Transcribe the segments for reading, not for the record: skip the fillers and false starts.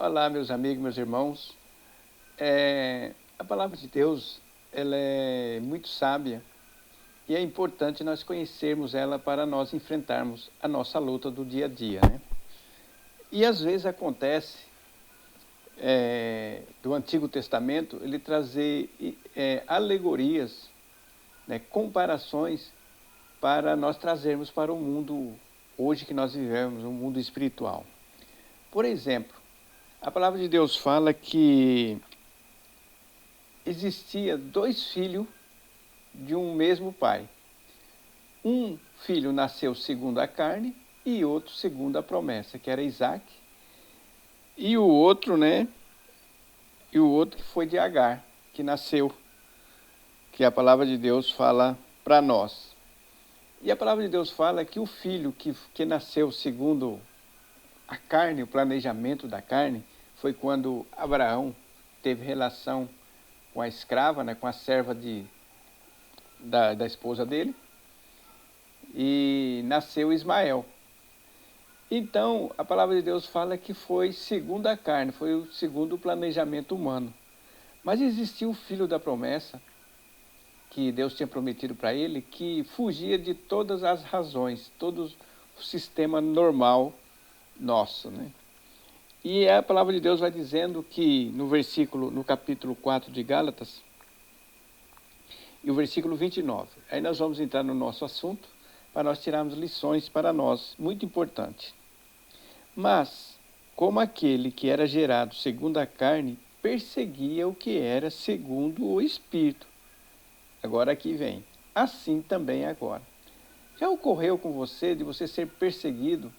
Olá, meus amigos, meus irmãos. A palavra de Deus, ela é muito sábia e é importante nós conhecermos ela para nós enfrentarmos a nossa luta do dia a dia, né? E às vezes acontece, do Antigo Testamento, ele trazer alegorias, né, comparações para nós trazermos para o mundo hoje que nós vivemos, um mundo espiritual. Por exemplo, a palavra de Deus fala que existia dois filhos de um mesmo pai. Um filho nasceu segundo a carne e outro segundo a promessa, que era Isaac. E o outro, né? E o outro que foi de Agar, que nasceu, que a palavra de Deus fala para nós. E a palavra de Deus fala que o filho que nasceu segundo a carne, o planejamento da carne, foi quando Abraão teve relação com a escrava, né, com a serva da esposa dele, e nasceu Ismael. Então, a palavra de Deus fala que foi segundo a carne, foi o segundo o planejamento humano. Mas existia o filho da promessa, que Deus tinha prometido para ele, que fugia de todas as razões, todo o sistema normal nosso, né? E a palavra de Deus vai dizendo que no capítulo 4 de Gálatas, e o versículo 29. Aí nós vamos entrar no nosso assunto, para nós tirarmos lições para nós, muito importante. Mas, como aquele que era gerado segundo a carne, perseguia o que era segundo o Espírito. Agora aqui vem. Assim também agora. Já ocorreu com você de você ser perseguido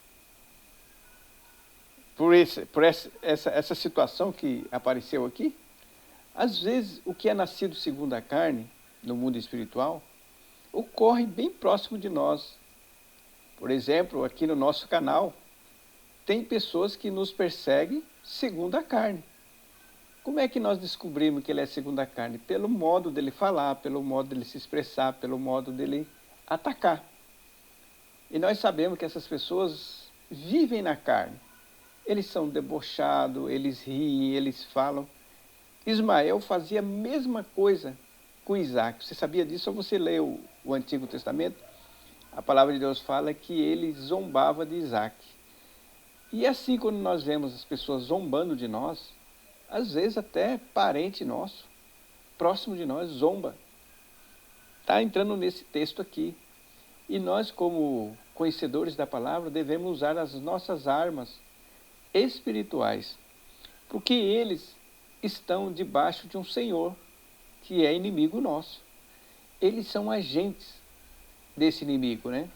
por essa situação que apareceu aqui? Às vezes, o que é nascido segundo a carne, no mundo espiritual, ocorre bem próximo de nós. Por exemplo, aqui no nosso canal, tem pessoas que nos perseguem segundo a carne. Como é que nós descobrimos que ele é segundo a carne? Pelo modo dele falar, pelo modo dele se expressar, pelo modo dele atacar. E nós sabemos que essas pessoas vivem na carne. Eles são debochados, eles riem, eles falam. Ismael fazia a mesma coisa com Isaac. Você sabia disso ou você leu o Antigo Testamento? A palavra de Deus fala que ele zombava de Isaac. E assim, quando nós vemos as pessoas zombando de nós, às vezes até parente nosso, próximo de nós, zomba. Está entrando nesse texto aqui. E nós, como conhecedores da palavra, devemos usar as nossas armas espirituais, porque eles estão debaixo de um Senhor que é inimigo nosso. Eles são agentes desse inimigo, né?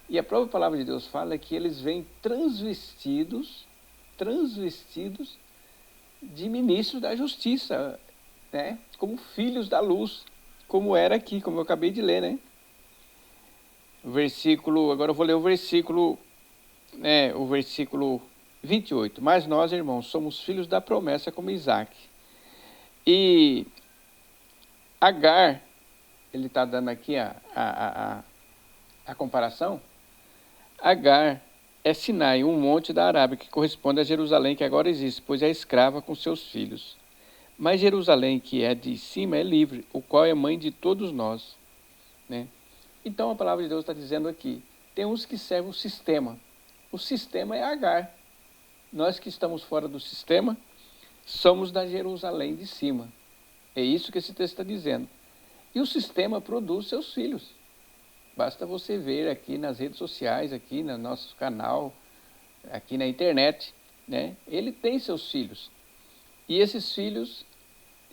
E a própria palavra de Deus fala que eles vêm transvestidos de ministros da justiça, né? Como filhos da luz, como era aqui, como eu acabei de ler, né? Agora eu vou ler o versículo 28. Mas nós, irmãos, somos filhos da promessa como Isaac. E Agar, ele está dando aqui a comparação. Agar é Sinai, um monte da Arábia, que corresponde a Jerusalém, que agora existe, pois é escrava com seus filhos. Mas Jerusalém, que é de cima, é livre, o qual é mãe de todos nós, né? Então a palavra de Deus está dizendo aqui, tem uns que servem o sistema. O sistema é Agar. Nós que estamos fora do sistema, somos da Jerusalém de cima. É isso que esse texto está dizendo. E o sistema produz seus filhos. Basta você ver aqui nas redes sociais, aqui no nosso canal, aqui na internet, né? Ele tem seus filhos. E esses filhos,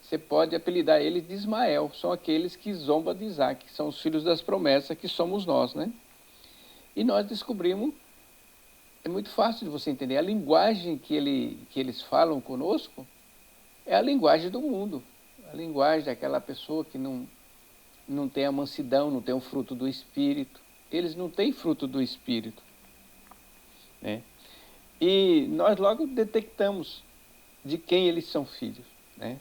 você pode apelidar eles de Ismael, são aqueles que zombam de Isaac, são os filhos das promessas que somos nós, né? E nós descobrimos, é muito fácil de você entender, a linguagem que eles falam conosco é a linguagem do mundo, a linguagem daquela pessoa que não tem a mansidão, não tem o fruto do Espírito. Eles não têm fruto do Espírito, né? E nós logo detectamos de quem eles são filhos, né?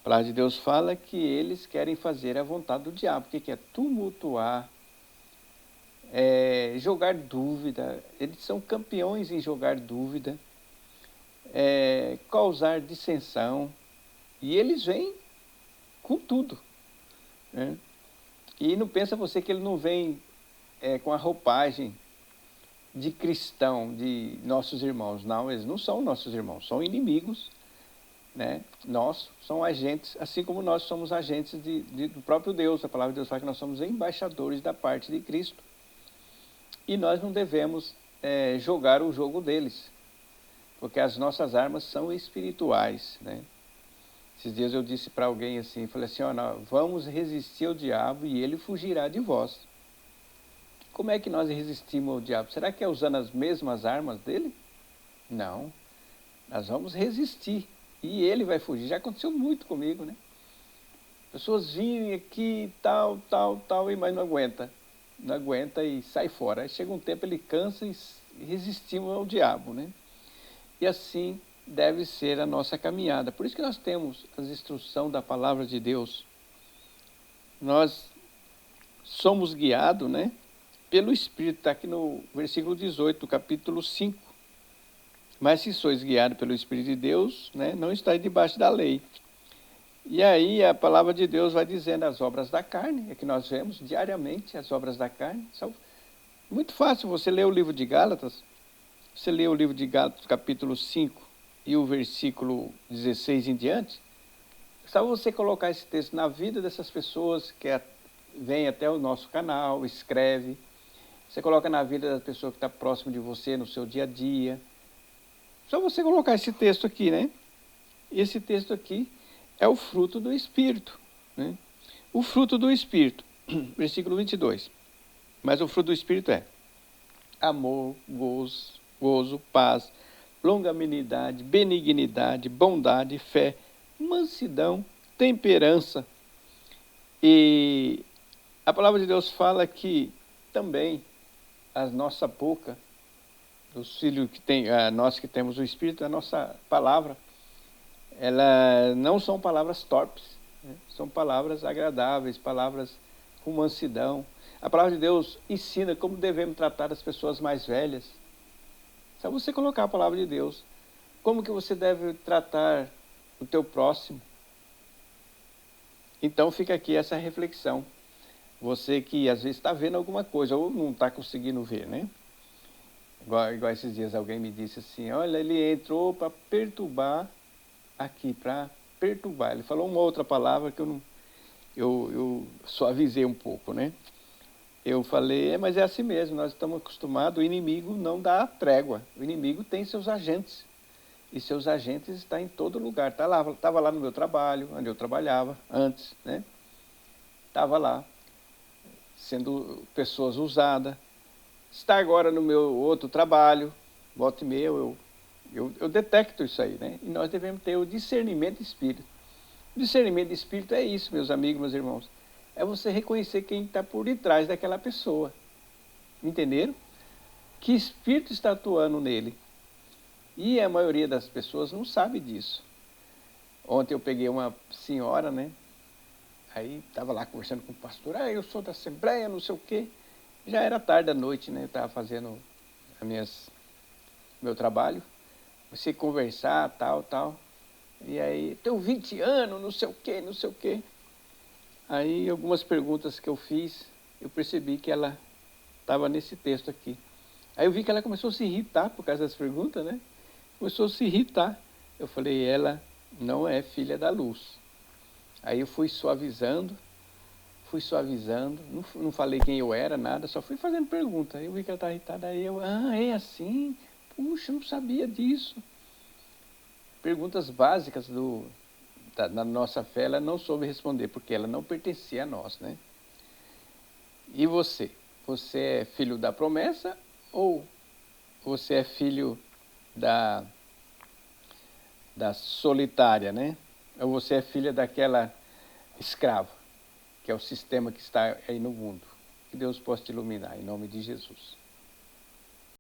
A palavra de Deus fala que eles querem fazer a vontade do diabo. O que é? Tumultuar, jogar dúvida. Eles são campeões em jogar dúvida, causar dissensão. E eles vêm com tudo, né? E não pensa você que ele não vem com a roupagem de cristão, de nossos irmãos. Não, eles não são nossos irmãos, são inimigos, né? Nós são agentes, assim como nós somos agentes do próprio Deus. A palavra de Deus fala que nós somos embaixadores da parte de Cristo. E nós não devemos jogar o jogo deles, porque as nossas armas são espirituais, né? Esses dias eu disse para alguém assim, falei assim, vamos resistir ao diabo e ele fugirá de vós. Como é que nós resistimos ao diabo? Será que é usando as mesmas armas dele? Não. Nós vamos resistir e ele vai fugir. Já aconteceu muito comigo, né? Pessoas vêm aqui, tal, mas não aguenta. Não aguenta e sai fora. Aí chega um tempo, ele cansa e resistimos ao diabo, né? E assim deve ser a nossa caminhada. Por isso que nós temos as instruções da palavra de Deus. Nós somos guiados, né, pelo Espírito. Está aqui no versículo 18, do capítulo 5. Mas se sois guiados pelo Espírito de Deus, né, não estáis debaixo da lei. E aí a palavra de Deus vai dizendo as obras da carne, é que nós vemos diariamente as obras da carne. São muito fácil, você lê o livro de Gálatas, você lê o livro de Gálatas, capítulo 5, e o versículo 16 em diante, só você colocar esse texto na vida dessas pessoas que vêm até o nosso canal, escreve, você coloca na vida da pessoa que está próximo de você, no seu dia a dia, só você colocar esse texto aqui, né? Esse texto aqui é o fruto do Espírito, né? O fruto do Espírito, versículo 22, mas o fruto do Espírito é amor, gozo, paz, longanimidade, benignidade, bondade, fé, mansidão, temperança. E a palavra de Deus fala que também a nossa boca, os filhos que tem, nós que temos o Espírito, a nossa palavra, ela não são palavras torpes, né? São palavras agradáveis, palavras com mansidão. A palavra de Deus ensina como devemos tratar as pessoas mais velhas. Só você colocar a palavra de Deus. Como que você deve tratar o teu próximo? Então fica aqui essa reflexão. Você que às vezes está vendo alguma coisa ou não está conseguindo ver, né? Igual esses dias alguém me disse assim, olha, ele entrou para perturbar aqui, para perturbar. Ele falou uma outra palavra que eu suavizei um pouco, né? Eu falei, mas é assim mesmo, nós estamos acostumados, o inimigo não dá trégua, o inimigo tem seus agentes, e seus agentes estão em todo lugar. Estava lá no meu trabalho, onde eu trabalhava antes, né? Estava lá, sendo pessoas usadas, está agora no meu outro trabalho, volta e meia, eu detecto isso aí, né? E nós devemos ter o discernimento de espírito. O discernimento de espírito é isso, meus amigos, meus irmãos. É você reconhecer quem está por detrás daquela pessoa. Entenderam? Que espírito está atuando nele. E a maioria das pessoas não sabe disso. Ontem eu peguei uma senhora, né? Aí estava lá conversando com o pastor. Eu sou da Assembleia, não sei o quê. Já era tarde da noite, né? Eu estava fazendo meu trabalho. Comecei a conversar, tal. E aí, tenho 20 anos, não sei o quê. Aí, algumas perguntas que eu fiz, eu percebi que ela estava nesse texto aqui. Aí eu vi que ela começou a se irritar por causa das perguntas, né? Começou a se irritar. Eu falei, ela não é filha da luz. Aí eu fui suavizando, não falei quem eu era, nada, só fui fazendo pergunta. Aí eu vi que ela estava irritada, aí eu, é assim? Puxa, eu não sabia disso. Perguntas básicas da nossa fé, ela não soube responder, porque ela não pertencia a nós, né? E você? Você é filho da promessa ou você é filho da solitária, né? Ou você é filha daquela escrava, que é o sistema que está aí no mundo? Que Deus possa te iluminar, em nome de Jesus.